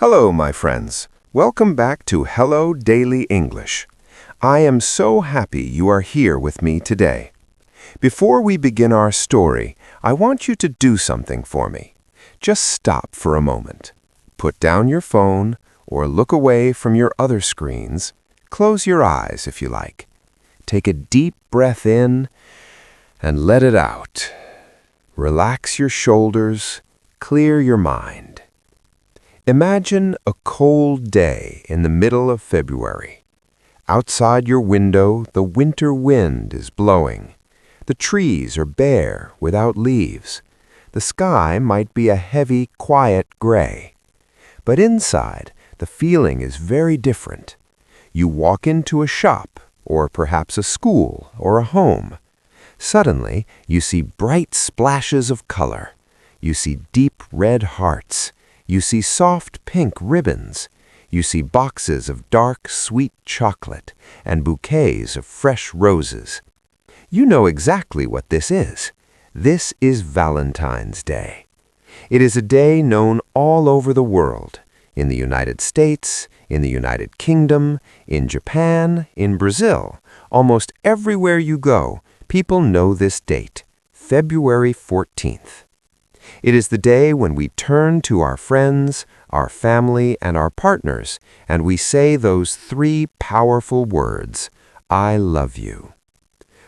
Hello, my friends. Welcome back to Hello Daily English. I am so happy you are here with me today. Before we begin our story, I want you to do something for me. Just stop for a moment. Put down your phone or look away from your other screens. Close your eyes if you like. Take a deep breath in and let it out. Relax your shoulders, clear your mind. Imagine a cold day in the middle of February. Outside your window, the winter wind is blowing. The trees are bare, without leaves. The sky might be a heavy, quiet gray. But inside, the feeling is very different. You walk into a shop, or perhaps a school or a home. Suddenly, you see bright splashes of color. You see deep red hearts. You see soft pink ribbons. You see boxes of dark, sweet chocolate and bouquets of fresh roses. You know exactly what this is. This is Valentine's Day. It is a day known all over the world, in the United States, in the United Kingdom, in Japan, in Brazil. Almost everywhere you go, people know this date, February 14th. It is the day when we turn to our friends, our family, and our partners, and we say those three powerful words, I love you.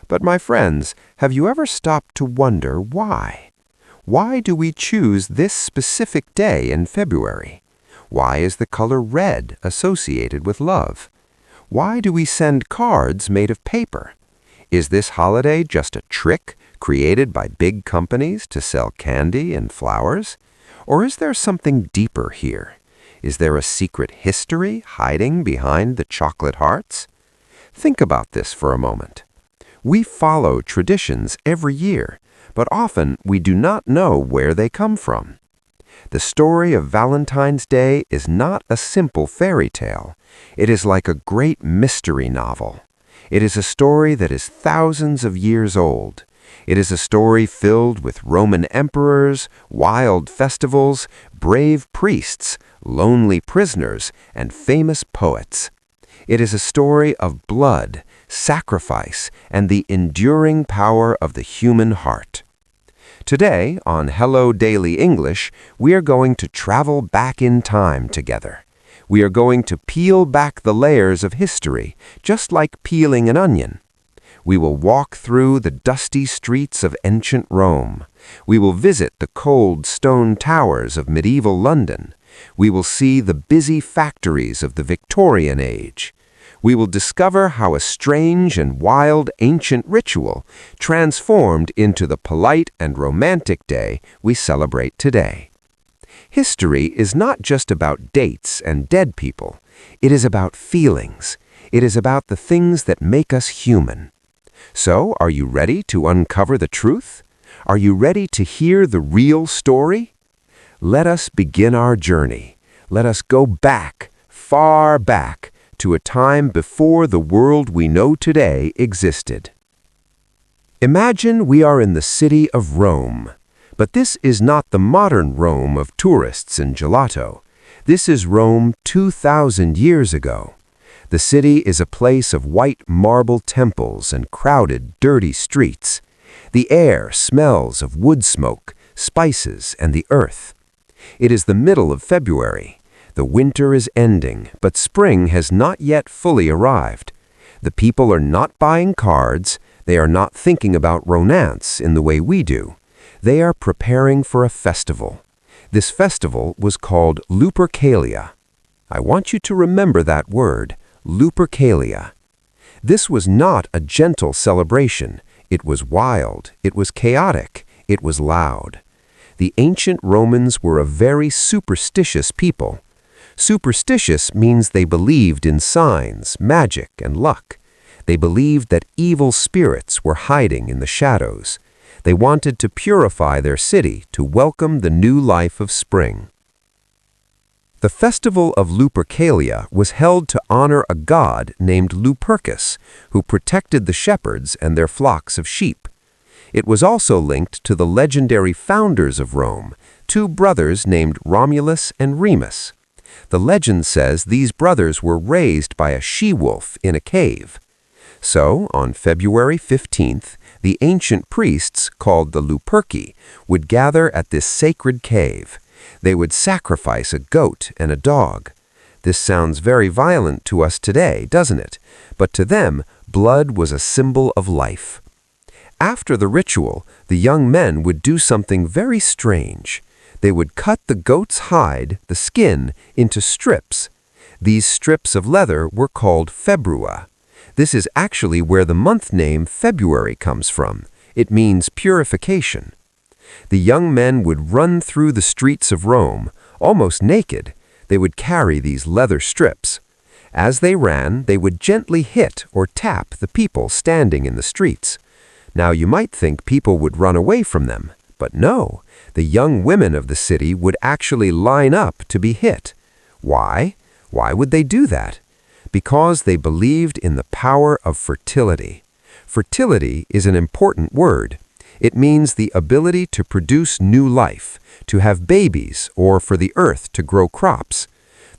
But my friends, have you ever stopped to wonder why? Why do we choose this specific day in February? Why is the color red associated with love? Why do we send cards made of paper? Is this holiday just a trick created by big companies to sell candy and flowers? Or is there something deeper here? Is there a secret history hiding behind the chocolate hearts? Think about this for a moment. We follow traditions every year, but often we do not know where they come from. The story of Valentine's Day is not a simple fairy tale. It is like a great mystery novel. It is a story that is thousands of years old. It is a story filled with Roman emperors, wild festivals, brave priests, lonely prisoners, and famous poets. It is a story of blood, sacrifice, and the enduring power of the human heart. Today, on Hello Daily English, we are going to travel back in time together. We are going to peel back the layers of history, just like peeling an onion. We will walk through the dusty streets of ancient Rome. We will visit the cold stone towers of medieval London. We will see the busy factories of the Victorian age. We will discover how a strange and wild ancient ritual transformed into the polite and romantic day we celebrate today. History is not just about dates and dead people. It is about feelings. It is about the things that make us human. So, are you ready to uncover the truth? Are you ready to hear the real story? Let us begin our journey. Let us go back, far back, to a time before the world we know today existed. Imagine we are in the city of Rome. But this is not the modern Rome of tourists and gelato. This is Rome 2,000 years ago. The city is a place of white marble temples and crowded, dirty streets. The air smells of wood smoke, spices, and the earth. It is the middle of February. The winter is ending, but spring has not yet fully arrived. The people are not buying cards. They are not thinking about romance in the way we do. They are preparing for a festival. This festival was called Lupercalia. I want you to remember that word, Lupercalia. This was not a gentle celebration. It was wild, it was chaotic, it was loud. The ancient Romans were a very superstitious people. Superstitious means they believed in signs, magic, and luck. They believed that evil spirits were hiding in the shadows. They wanted to purify their city to welcome the new life of spring. The festival of Lupercalia was held to honor a god named Lupercus, who protected the shepherds and their flocks of sheep. It was also linked to the legendary founders of Rome, two brothers named Romulus and Remus. The legend says these brothers were raised by a she-wolf in a cave. So, on February 15th, the ancient priests, called the Luperci, would gather at this sacred cave. They would sacrifice a goat and a dog. This sounds very violent to us today, doesn't it? But to them, blood was a symbol of life. After the ritual, the young men would do something very strange. They would cut the goat's hide, the skin, into strips. These strips of leather were called februa. This is actually where the month name February comes from. It means purification. The young men would run through the streets of Rome, almost naked. They would carry these leather strips. As they ran, they would gently hit or tap the people standing in the streets. Now you might think people would run away from them, but no, the young women of the city would actually line up to be hit. Why? Why would they do that? Because they believed in the power of fertility. Fertility is an important word. It means the ability to produce new life, to have babies, or for the earth to grow crops.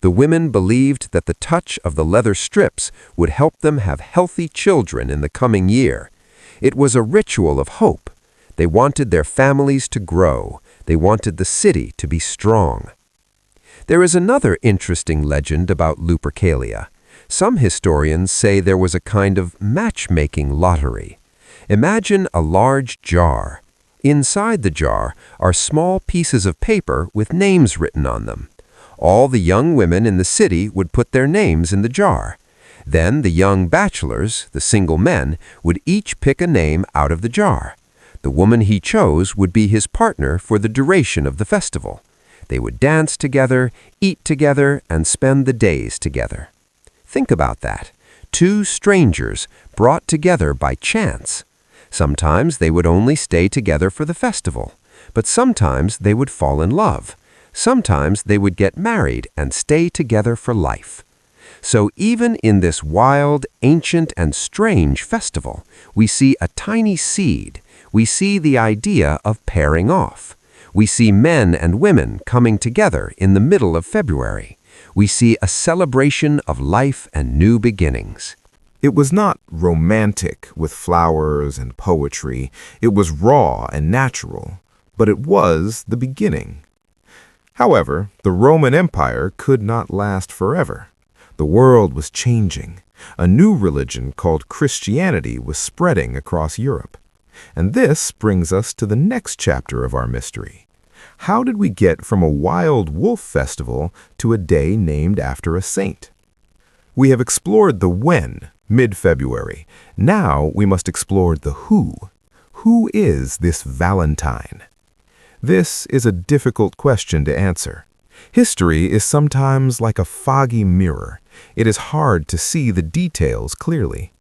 The women believed that the touch of the leather strips would help them have healthy children in the coming year. It was a ritual of hope. They wanted their families to grow. They wanted the city to be strong. There is another interesting legend about Lupercalia. Some historians say there was a kind of matchmaking lottery. Imagine a large jar. Inside the jar are small pieces of paper with names written on them. All the young women in the city would put their names in the jar. Then the young bachelors, the single men, would each pick a name out of the jar. The woman he chose would be his partner for the duration of the festival. They would dance together, eat together, and spend the days together. Think about that. Two strangers brought together by chance. Sometimes they would only stay together for the festival, but sometimes they would fall in love. Sometimes they would get married and stay together for life. So even in this wild, ancient, and strange festival, we see a tiny seed. We see the idea of pairing off. We see men and women coming together in the middle of February. We see a celebration of life and new beginnings. It was not romantic with flowers and poetry. It was raw and natural, but it was the beginning. However, the Roman Empire could not last forever. The world was changing. A new religion called Christianity was spreading across Europe. And this brings us to the next chapter of our mystery. How did we get from a wild wolf festival to a day named after a saint? We have explored the when, mid-February. Now we must explore the who. Who is this Valentine? This is a difficult question to answer. History is sometimes like a foggy mirror. It is hard to see the details clearly.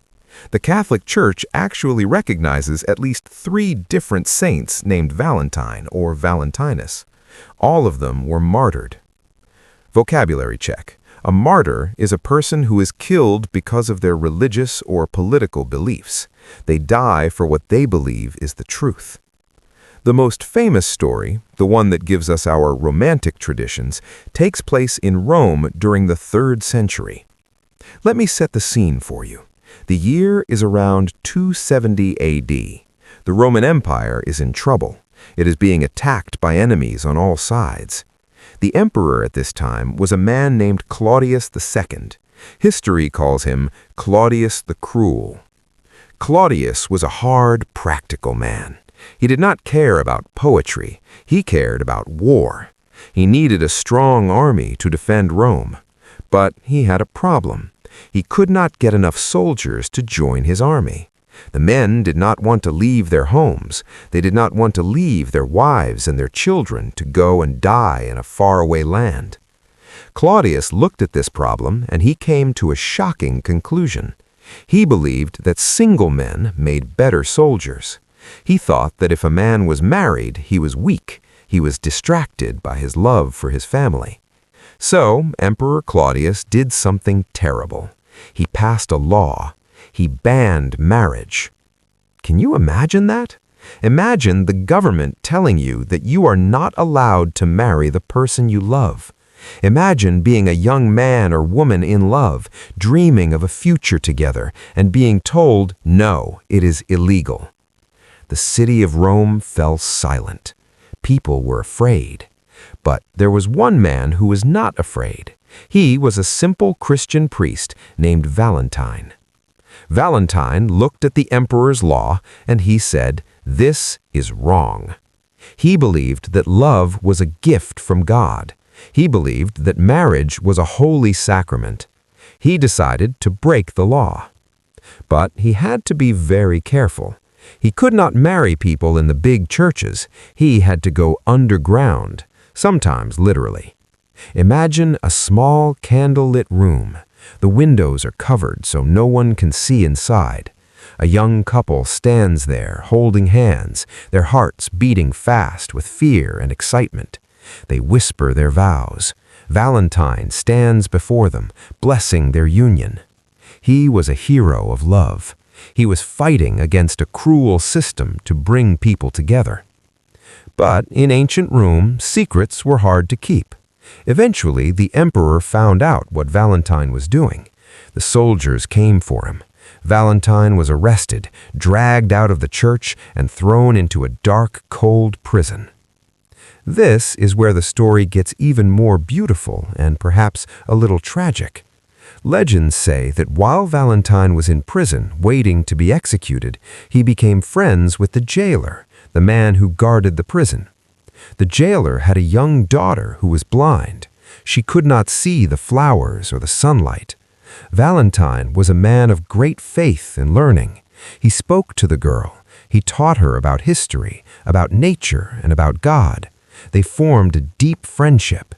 The Catholic Church actually recognizes at least 3 different saints named Valentine or Valentinus. All of them were martyred. Vocabulary check. A martyr is a person who is killed because of their religious or political beliefs. They die for what they believe is the truth. The most famous story, the one that gives us our romantic traditions, takes place in Rome during the 3rd century. Let me set the scene for you. The year is around 270 AD. The Roman Empire is in trouble. It is being attacked by enemies on all sides. The emperor at this time was a man named Claudius II. History calls him Claudius the Cruel. Claudius was a hard, practical man. He did not care about poetry. He cared about war. He needed a strong army to defend Rome. But he had a problem. He could not get enough soldiers to join his army. The men did not want to leave their homes. They did not want to leave their wives and their children to go and die in a faraway land. Claudius looked at this problem and he came to a shocking conclusion. He believed that single men made better soldiers. He thought that if a man was married, he was weak. He was distracted by his love for his family. So, Emperor Claudius did something terrible. He passed a law. He banned marriage. Can you imagine that? Imagine the government telling you that you are not allowed to marry the person you love. Imagine being a young man or woman in love, dreaming of a future together, and being told, no, it is illegal. The city of Rome fell silent. People were afraid. But there was one man who was not afraid. He was a simple Christian priest named Valentine. Valentine looked at the emperor's law and he said, "This is wrong." He believed that love was a gift from God. He believed that marriage was a holy sacrament. He decided to break the law. But he had to be very careful. He could not marry people in the big churches. He had to go underground, sometimes literally. Imagine a small candle-lit room. The windows are covered so no one can see inside. A young couple stands there holding hands, their hearts beating fast with fear and excitement. They whisper their vows. Valentine stands before them, blessing their union. He was a hero of love. He was fighting against a cruel system to bring people together. But in ancient Rome, secrets were hard to keep. Eventually, the emperor found out what Valentine was doing. The soldiers came for him. Valentine was arrested, dragged out of the church, and thrown into a dark, cold prison. This is where the story gets even more beautiful and perhaps a little tragic. Legends say that while Valentine was in prison waiting to be executed, he became friends with the jailer, the man who guarded the prison. The jailer had a young daughter who was blind. She could not see the flowers or the sunlight. Valentine was a man of great faith and learning. He spoke to the girl. He taught her about history, about nature, and about God. They formed a deep friendship.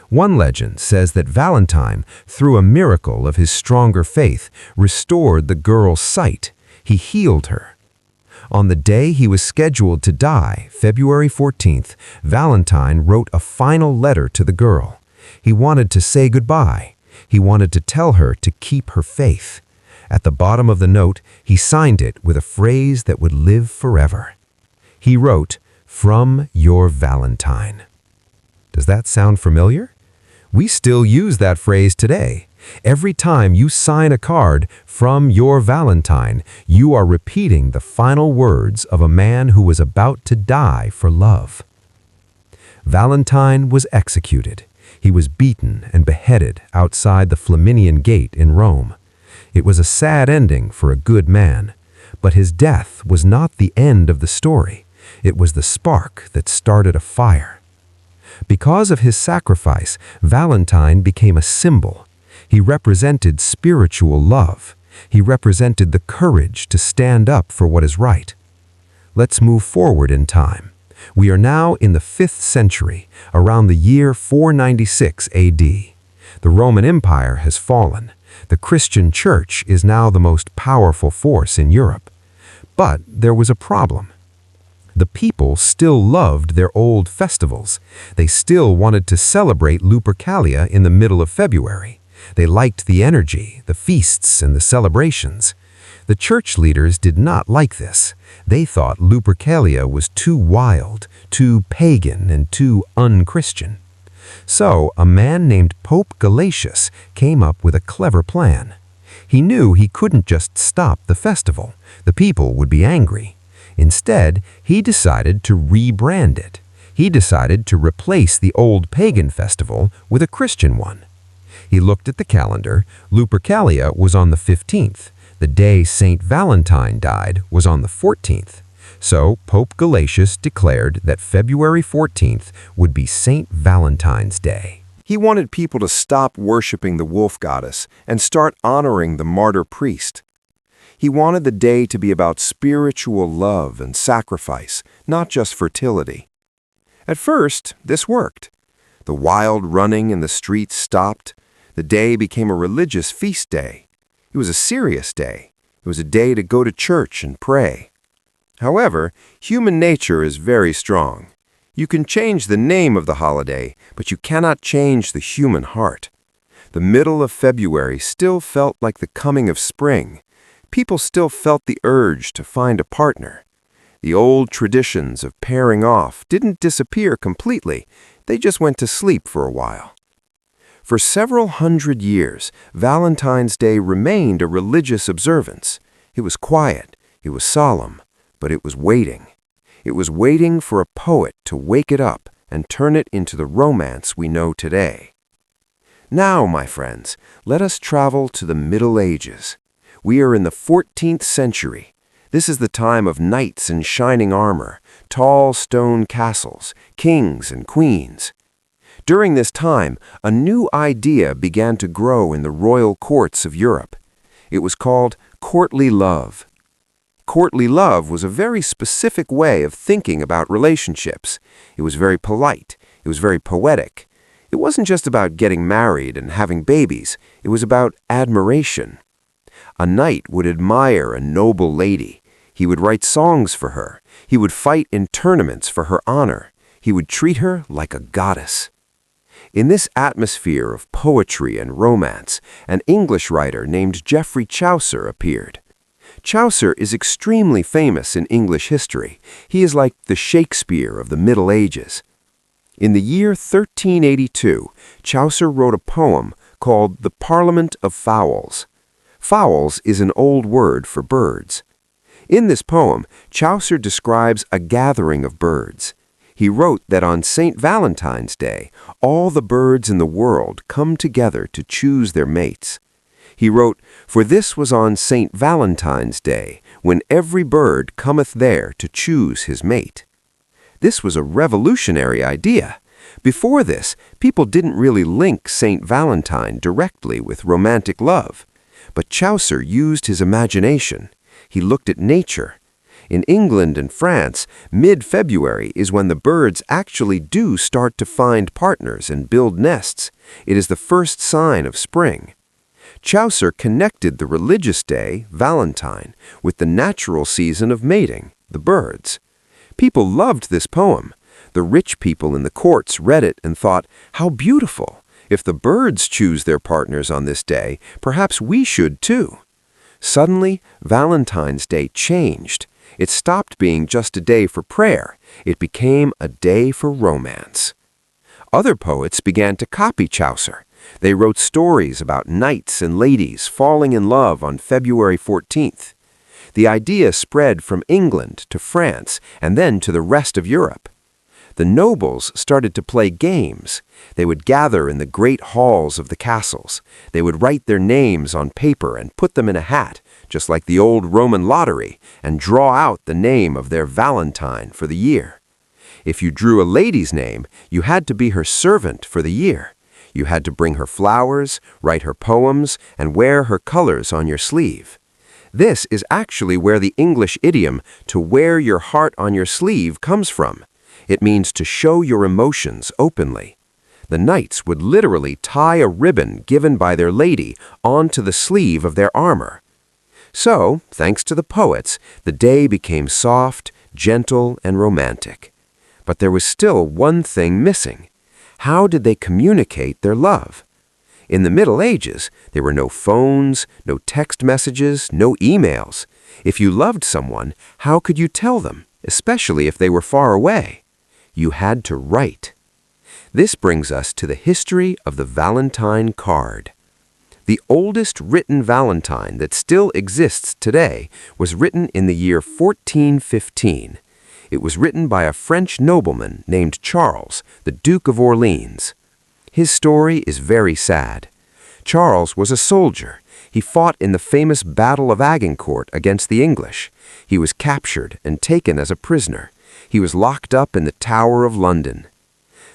One legend says that Valentine, through a miracle of his stronger faith, restored the girl's sight. He healed her. On the day he was scheduled to die, February 14th, Valentine wrote a final letter to the girl. He wanted to say goodbye. He wanted to tell her to keep her faith. At the bottom of the note, he signed it with a phrase that would live forever. He wrote, "From your Valentine." Does that sound familiar? We still use that phrase today. Every time you sign a card, "From your Valentine," you are repeating the final words of a man who was about to die for love. Valentine was executed. He was beaten and beheaded outside the Flaminian Gate in Rome. It was a sad ending for a good man, but his death was not the end of the story. It was the spark that started a fire. Because of his sacrifice, Valentine became a symbol. He represented spiritual love. He represented the courage to stand up for what is right. Let's move forward in time. We are now in the 5th century, around the year 496 AD. The Roman Empire has fallen. The Christian Church is now the most powerful force in Europe. But there was a problem. The people still loved their old festivals. They still wanted to celebrate Lupercalia in the middle of February. They liked the energy, the feasts, and the celebrations. The church leaders did not like this. They thought Lupercalia was too wild, too pagan, and too unchristian. So a man named Pope Gelasius came up with a clever plan. He knew he couldn't just stop the festival. The people would be angry. Instead, he decided to rebrand it. He decided to replace the old pagan festival with a Christian one. He looked at the calendar. Lupercalia was on the 15th. The day Saint Valentine died was on the 14th. So Pope Gelasius declared that February 14th would be Saint Valentine's Day. He wanted people to stop worshiping the wolf goddess and start honoring the martyr priest. He wanted the day to be about spiritual love and sacrifice, not just fertility. At first, this worked. The wild running in the streets stopped. The day became a religious feast day. It was a serious day. It was a day to go to church and pray. However, human nature is very strong. You can change the name of the holiday, but you cannot change the human heart. The middle of February still felt like the coming of spring. People still felt the urge to find a partner. The old traditions of pairing off didn't disappear completely. They just went to sleep for a while. For several hundred years, Valentine's Day remained a religious observance. It was quiet, it was solemn, but it was waiting. It was waiting for a poet to wake it up and turn it into the romance we know today. Now, my friends, let us travel to the Middle Ages. We are in the 14th century. This is the time of knights in shining armor, tall stone castles, kings and queens. During this time, a new idea began to grow in the royal courts of Europe. It was called courtly love. Courtly love was a very specific way of thinking about relationships. It was very polite. It was very poetic. It wasn't just about getting married and having babies. It was about admiration. A knight would admire a noble lady. He would write songs for her. He would fight in tournaments for her honor. He would treat her like a goddess. In this atmosphere of poetry and romance, an English writer named Geoffrey Chaucer appeared. Chaucer is extremely famous in English history. He is like the Shakespeare of the Middle Ages. In the year 1382, Chaucer wrote a poem called The Parliament of Fowls. Fowls is an old word for birds. In this poem, Chaucer describes a gathering of birds. He wrote that on St. Valentine's Day, all the birds in the world come together to choose their mates. He wrote, "For this was on St. Valentine's Day, when every bird cometh there to choose his mate." This was a revolutionary idea. Before this, people didn't really link St. Valentine directly with romantic love. But Chaucer used his imagination. He looked at nature. In England and France, mid-February is when the birds actually do start to find partners and build nests. It is the first sign of spring. Chaucer connected the religious day, Valentine, with the natural season of mating, the birds. People loved this poem. The rich people in the courts read it and thought, "How beautiful! If the birds choose their partners on this day, perhaps we should too." Suddenly, Valentine's Day changed. It stopped being just a day for prayer. It became a day for romance. Other poets began to copy Chaucer. They wrote stories about knights and ladies falling in love on February 14th. The idea spread from England to France and then to the rest of Europe. The nobles started to play games. They would gather in the great halls of the castles. They would write their names on paper and put them in a hat, just like the old Roman lottery, and draw out the name of their Valentine for the year. If you drew a lady's name, you had to be her servant for the year. You had to bring her flowers, write her poems, and wear her colors on your sleeve. This is actually where the English idiom, "to wear your heart on your sleeve," comes from. It means to show your emotions openly. The knights would literally tie a ribbon given by their lady onto the sleeve of their armor. So, thanks to the poets, the day became soft, gentle, and romantic. But there was still one thing missing. How did they communicate their love? In the Middle Ages, there were no phones, no text messages, no emails. If you loved someone, how could you tell them, especially if they were far away? You had to write. This brings us to the history of the Valentine card. The oldest written Valentine that still exists today was written in the year 1415. It was written by a French nobleman named Charles, the Duke of Orleans. His story is very sad. Charles was a soldier. He fought in the famous Battle of Agincourt against the English. He was captured and taken as a prisoner. He was locked up in the Tower of London.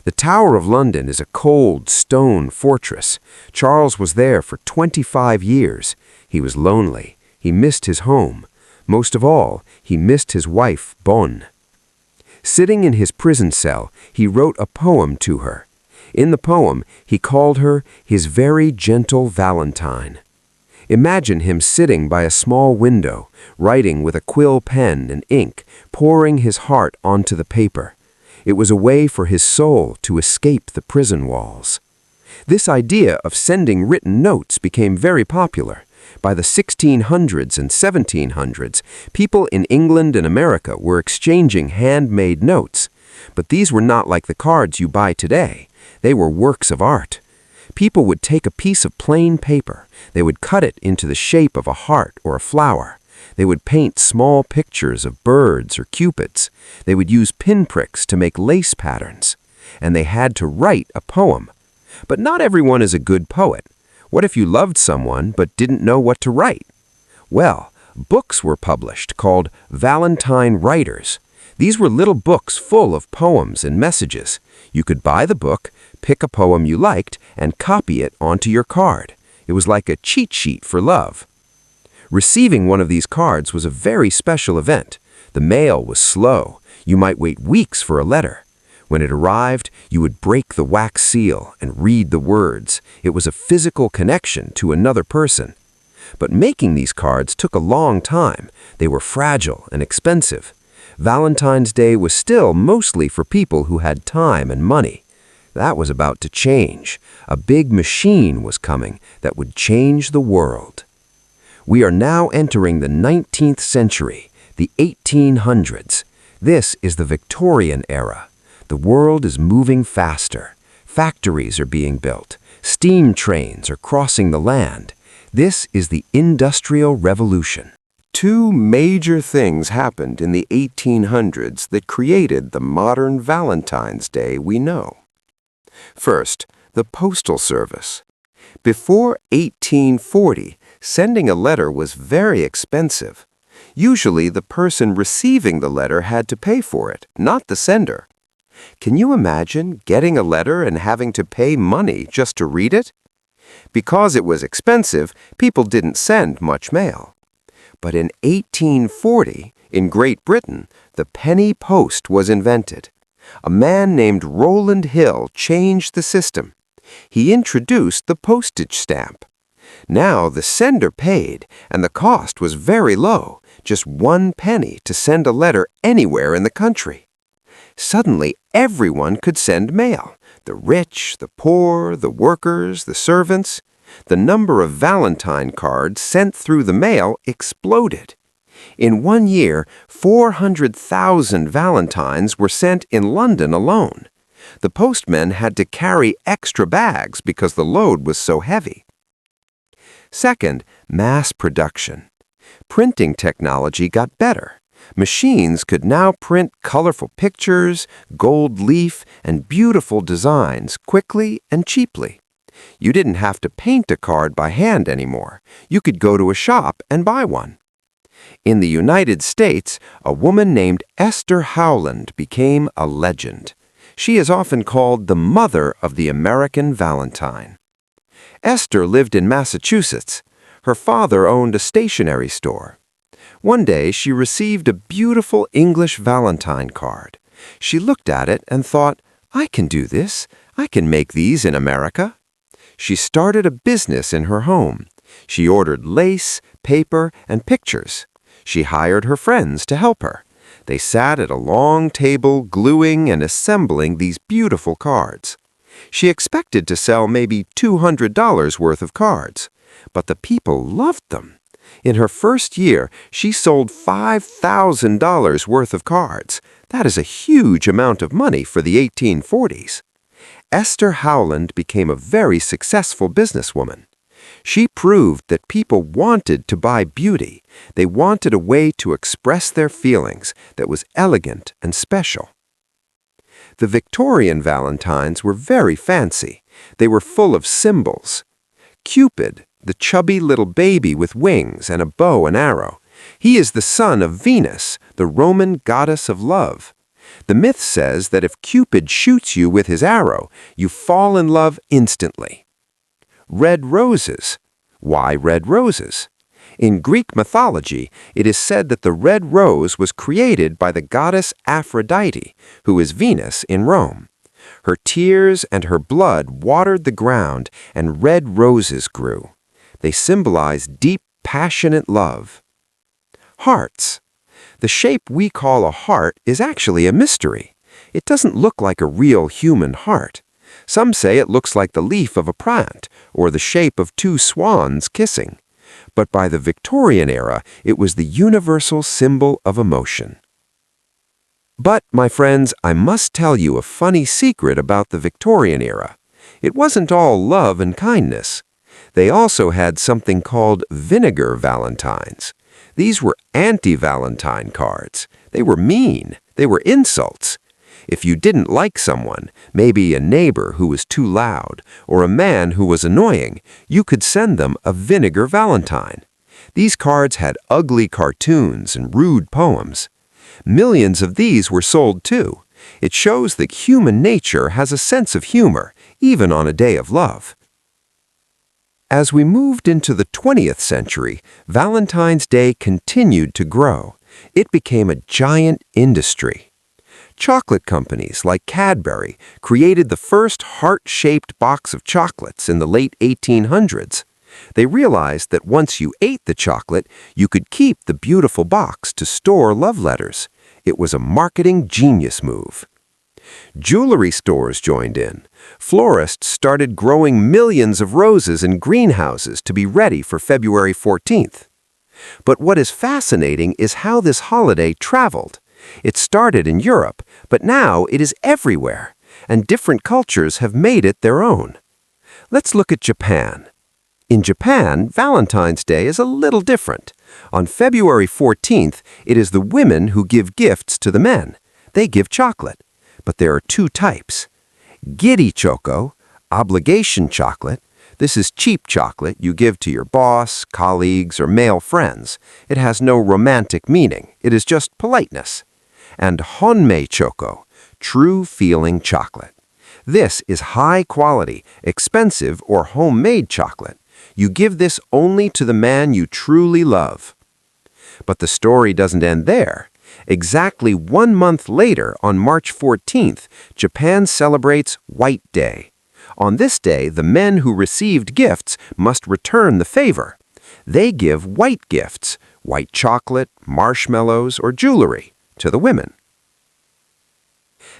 The Tower of London is a cold, stone fortress. Charles was there for 25 years. He was lonely. He missed his home. Most of all, he missed his wife, Bonne. Sitting in his prison cell, he wrote a poem to her. In the poem, he called her his very gentle Valentine. Imagine him sitting by a small window, writing with a quill pen and ink, pouring his heart onto the paper. It was a way for his soul to escape the prison walls. This idea of sending written notes became very popular. By the 1600s and 1700s, people in England and America were exchanging handmade notes. But these were not like the cards you buy today. They were works of art. People would take a piece of plain paper. They would cut it into the shape of a heart or a flower. They would paint small pictures of birds or cupids. They would use pinpricks to make lace patterns. And they had to write a poem. But not everyone is a good poet. What if you loved someone but didn't know what to write? Well, books were published called Valentine writers. These were little books full of poems and messages. You could buy the book, pick a poem you liked, and copy it onto your card. It was like a cheat sheet for love. Receiving one of these cards was a very special event. The mail was slow. You might wait weeks for a letter. When it arrived, you would break the wax seal and read the words. It was a physical connection to another person. But making these cards took a long time. They were fragile and expensive. Valentine's Day was still mostly for people who had time and money. That was about to change. A big machine was coming that would change the world. We are now entering the 19th century, the 1800s. This is the Victorian Era. The world is moving faster. Factories are being built. Steam trains are crossing the land. This is the Industrial Revolution. Two major things happened in the 1800s that created the modern Valentine's Day we know. First, the postal service. Before 1840, sending a letter was very expensive. Usually, the person receiving the letter had to pay for it, not the sender. Can you imagine getting a letter and having to pay money just to read it? Because it was expensive, people didn't send much mail. But in 1840, in Great Britain, the penny post was invented. A man named Rowland Hill changed the system. He introduced the postage stamp. Now the sender paid, and the cost was very low, just 1 penny to send a letter anywhere in the country. Suddenly, everyone could send mail. The rich, the poor, the workers, the servants. The number of Valentine cards sent through the mail exploded. In 1 year, 400,000 Valentines were sent in London alone. The postmen had to carry extra bags because the load was so heavy. Second, mass production. Printing technology got better. Machines could now print colorful pictures, gold leaf, and beautiful designs quickly and cheaply. You didn't have to paint a card by hand anymore. You could go to a shop and buy one. In the United States, a woman named Esther Howland became a legend. She is often called the mother of the American Valentine. Esther lived in Massachusetts. Her father owned a stationery store. One day, she received a beautiful English Valentine card. She looked at it and thought, I can do this. I can make these in America. She started a business in her home. She ordered lace, paper, and pictures. She hired her friends to help her. They sat at a long table gluing and assembling these beautiful cards. She expected to sell maybe $200 worth of cards, but the people loved them. In her first year, she sold $5,000 worth of cards. That is a huge amount of money for the 1840s. Esther Howland became a very successful businesswoman. She proved that people wanted to buy beauty. They wanted a way to express their feelings that was elegant and special. The Victorian Valentines were very fancy. They were full of symbols. Cupid, the chubby little baby with wings and a bow and arrow. He is the son of Venus, the Roman goddess of love. The myth says that if Cupid shoots you with his arrow, you fall in love instantly. Red roses. Why red roses? In Greek mythology, it is said that the red rose was created by the goddess Aphrodite, who is Venus in Rome. Her tears and her blood watered the ground, and red roses grew. They symbolize deep, passionate love. Hearts. The shape we call a heart is actually a mystery. It doesn't look like a real human heart. Some say it looks like the leaf of a plant or the shape of two swans kissing. But by the Victorian era, it was the universal symbol of emotion. But, my friends, I must tell you a funny secret about the Victorian era. It wasn't all love and kindness. They also had something called vinegar Valentines. These were anti-Valentine cards. They were mean. They were insults. If you didn't like someone, maybe a neighbor who was too loud, or a man who was annoying, you could send them a vinegar Valentine. These cards had ugly cartoons and rude poems. Millions of these were sold too. It shows that human nature has a sense of humor, even on a day of love. As we moved into the 20th century, Valentine's Day continued to grow. It became a giant industry. Chocolate companies like Cadbury created the first heart-shaped box of chocolates in the late 1800s. They realized that once you ate the chocolate, you could keep the beautiful box to store love letters. It was a marketing genius move. Jewelry stores joined in. Florists started growing millions of roses in greenhouses to be ready for February 14th. But what is fascinating is how this holiday traveled. It started in Europe, but now it is everywhere, and different cultures have made it their own. Let's look at Japan. In Japan, Valentine's Day is a little different. On February 14th, it is the women who give gifts to the men. They give chocolate. But there are two types. Giri choco, obligation chocolate. This is cheap chocolate you give to your boss, colleagues, or male friends. It has no romantic meaning. It is just politeness. And honmei choco, true feeling chocolate. This is high quality, expensive, or homemade chocolate. You give this only to the man you truly love. But the story doesn't end there. Exactly 1 month later, on March 14th, Japan celebrates White Day. On this day, the men who received gifts must return the favor. They give white gifts, white chocolate, marshmallows, or jewelry, to the women.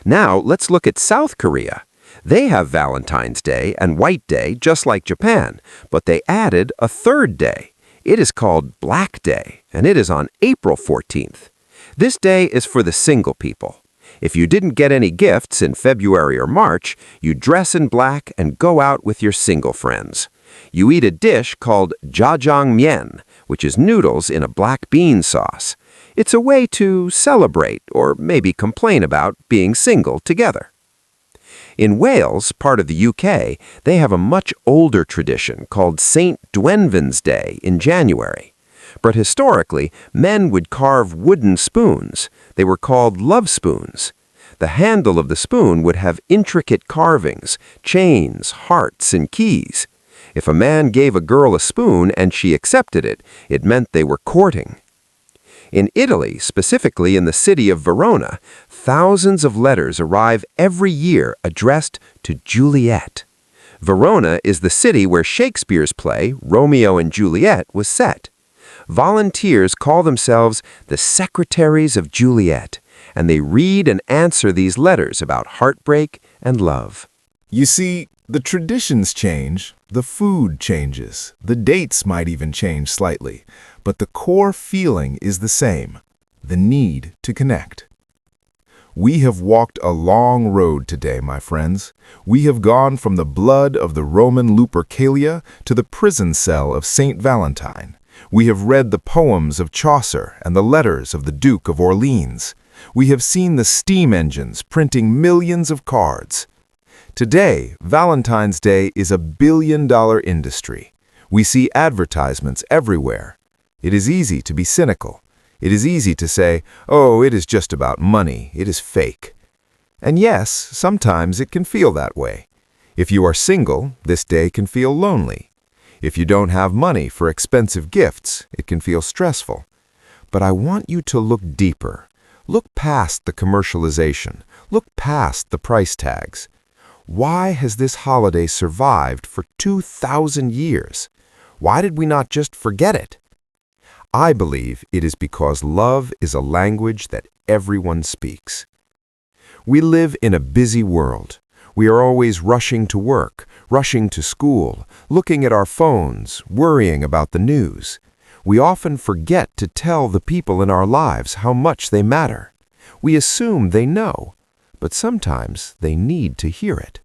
Now, let's look at South Korea. They have Valentine's Day and White Day just like Japan, but they added a third day. It is called Black Day, and it is on April 14th. This day is for the single people. If you didn't get any gifts in February or March, you dress in black and go out with your single friends. You eat a dish called jjajangmyeon, which is noodles in a black bean sauce. It's a way to celebrate or maybe complain about being single together. In Wales, part of the UK, they have a much older tradition called St. Dwenvin's Day in January. But historically, men would carve wooden spoons. They were called love spoons. The handle of the spoon would have intricate carvings, chains, hearts, and keys. If a man gave a girl a spoon and she accepted it, it meant they were courting. In Italy, specifically in the city of Verona, thousands of letters arrive every year addressed to Juliet. Verona is the city where Shakespeare's play, Romeo and Juliet, was set. Volunteers call themselves the Secretaries of Juliet, and they read and answer these letters about heartbreak and love. You see, the traditions change, the food changes, the dates might even change slightly, but the core feeling is the same, the need to connect. We have walked a long road today, my friends. We have gone from the blood of the Roman Lupercalia to the prison cell of St. Valentine. We have read the poems of Chaucer and the letters of the Duke of Orleans. We have seen the steam engines printing millions of cards. Today, Valentine's Day is a billion-dollar industry. We see advertisements everywhere. It is easy to be cynical. It is easy to say, oh, it is just about money. It is fake. And yes, sometimes it can feel that way. If you are single, this day can feel lonely. If you don't have money for expensive gifts, it can feel stressful. But I want you to look deeper. Look past the commercialization. Look past the price tags. Why has this holiday survived for 2,000 years? Why did we not just forget it? I believe it is because love is a language that everyone speaks. We live in a busy world. We are always rushing to work, rushing to school, looking at our phones, worrying about the news. We often forget to tell the people in our lives how much they matter. We assume they know, but sometimes they need to hear it.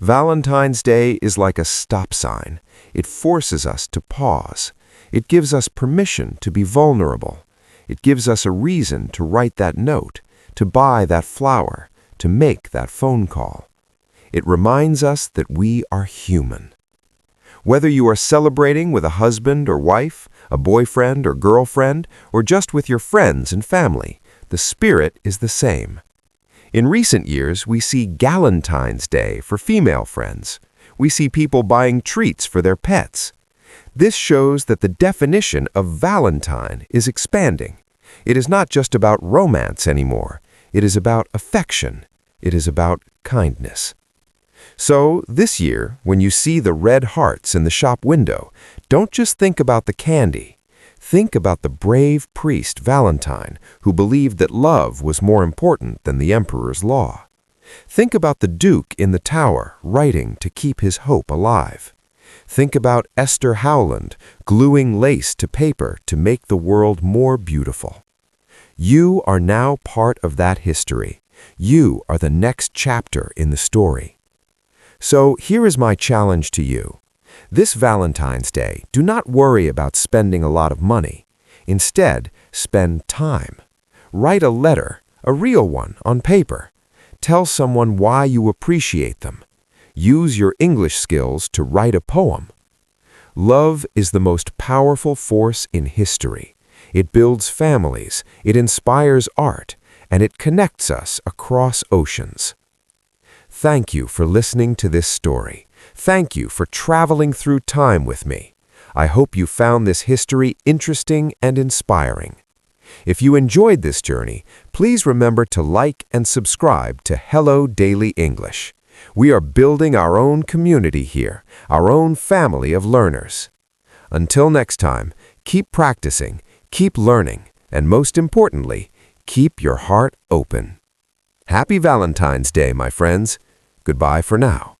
Valentine's Day is like a stop sign. It forces us to pause. It gives us permission to be vulnerable. It gives us a reason to write that note, to buy that flower, to make that phone call. It reminds us that we are human. Whether you are celebrating with a husband or wife, a boyfriend or girlfriend, or just with your friends and family, the spirit is the same. In recent years, we see Galentine's Day for female friends. We see people buying treats for their pets. This shows that the definition of Valentine is expanding. It is not just about romance anymore. It is about affection. It is about kindness. So, this year, when you see the red hearts in the shop window, don't just think about the candy. Think about the brave priest Valentine, who believed that love was more important than the emperor's law. Think about the duke in the tower, writing to keep his hope alive. Think about Esther Howland, gluing lace to paper to make the world more beautiful. You are now part of that history. You are the next chapter in the story. So here is my challenge to you. This Valentine's Day, do not worry about spending a lot of money. Instead, spend time. Write a letter, a real one, on paper. Tell someone why you appreciate them. Use your English skills to write a poem. Love is the most powerful force in history. It builds families, it inspires art, and it connects us across oceans. Thank you for listening to this story. Thank you for traveling through time with me. I hope you found this history interesting and inspiring. If you enjoyed this journey, please remember to like and subscribe to Hello Daily English. We are building our own community here, our own family of learners. Until next time, keep practicing, keep learning, and most importantly, keep your heart open. Happy Valentine's Day, my friends. Goodbye for now.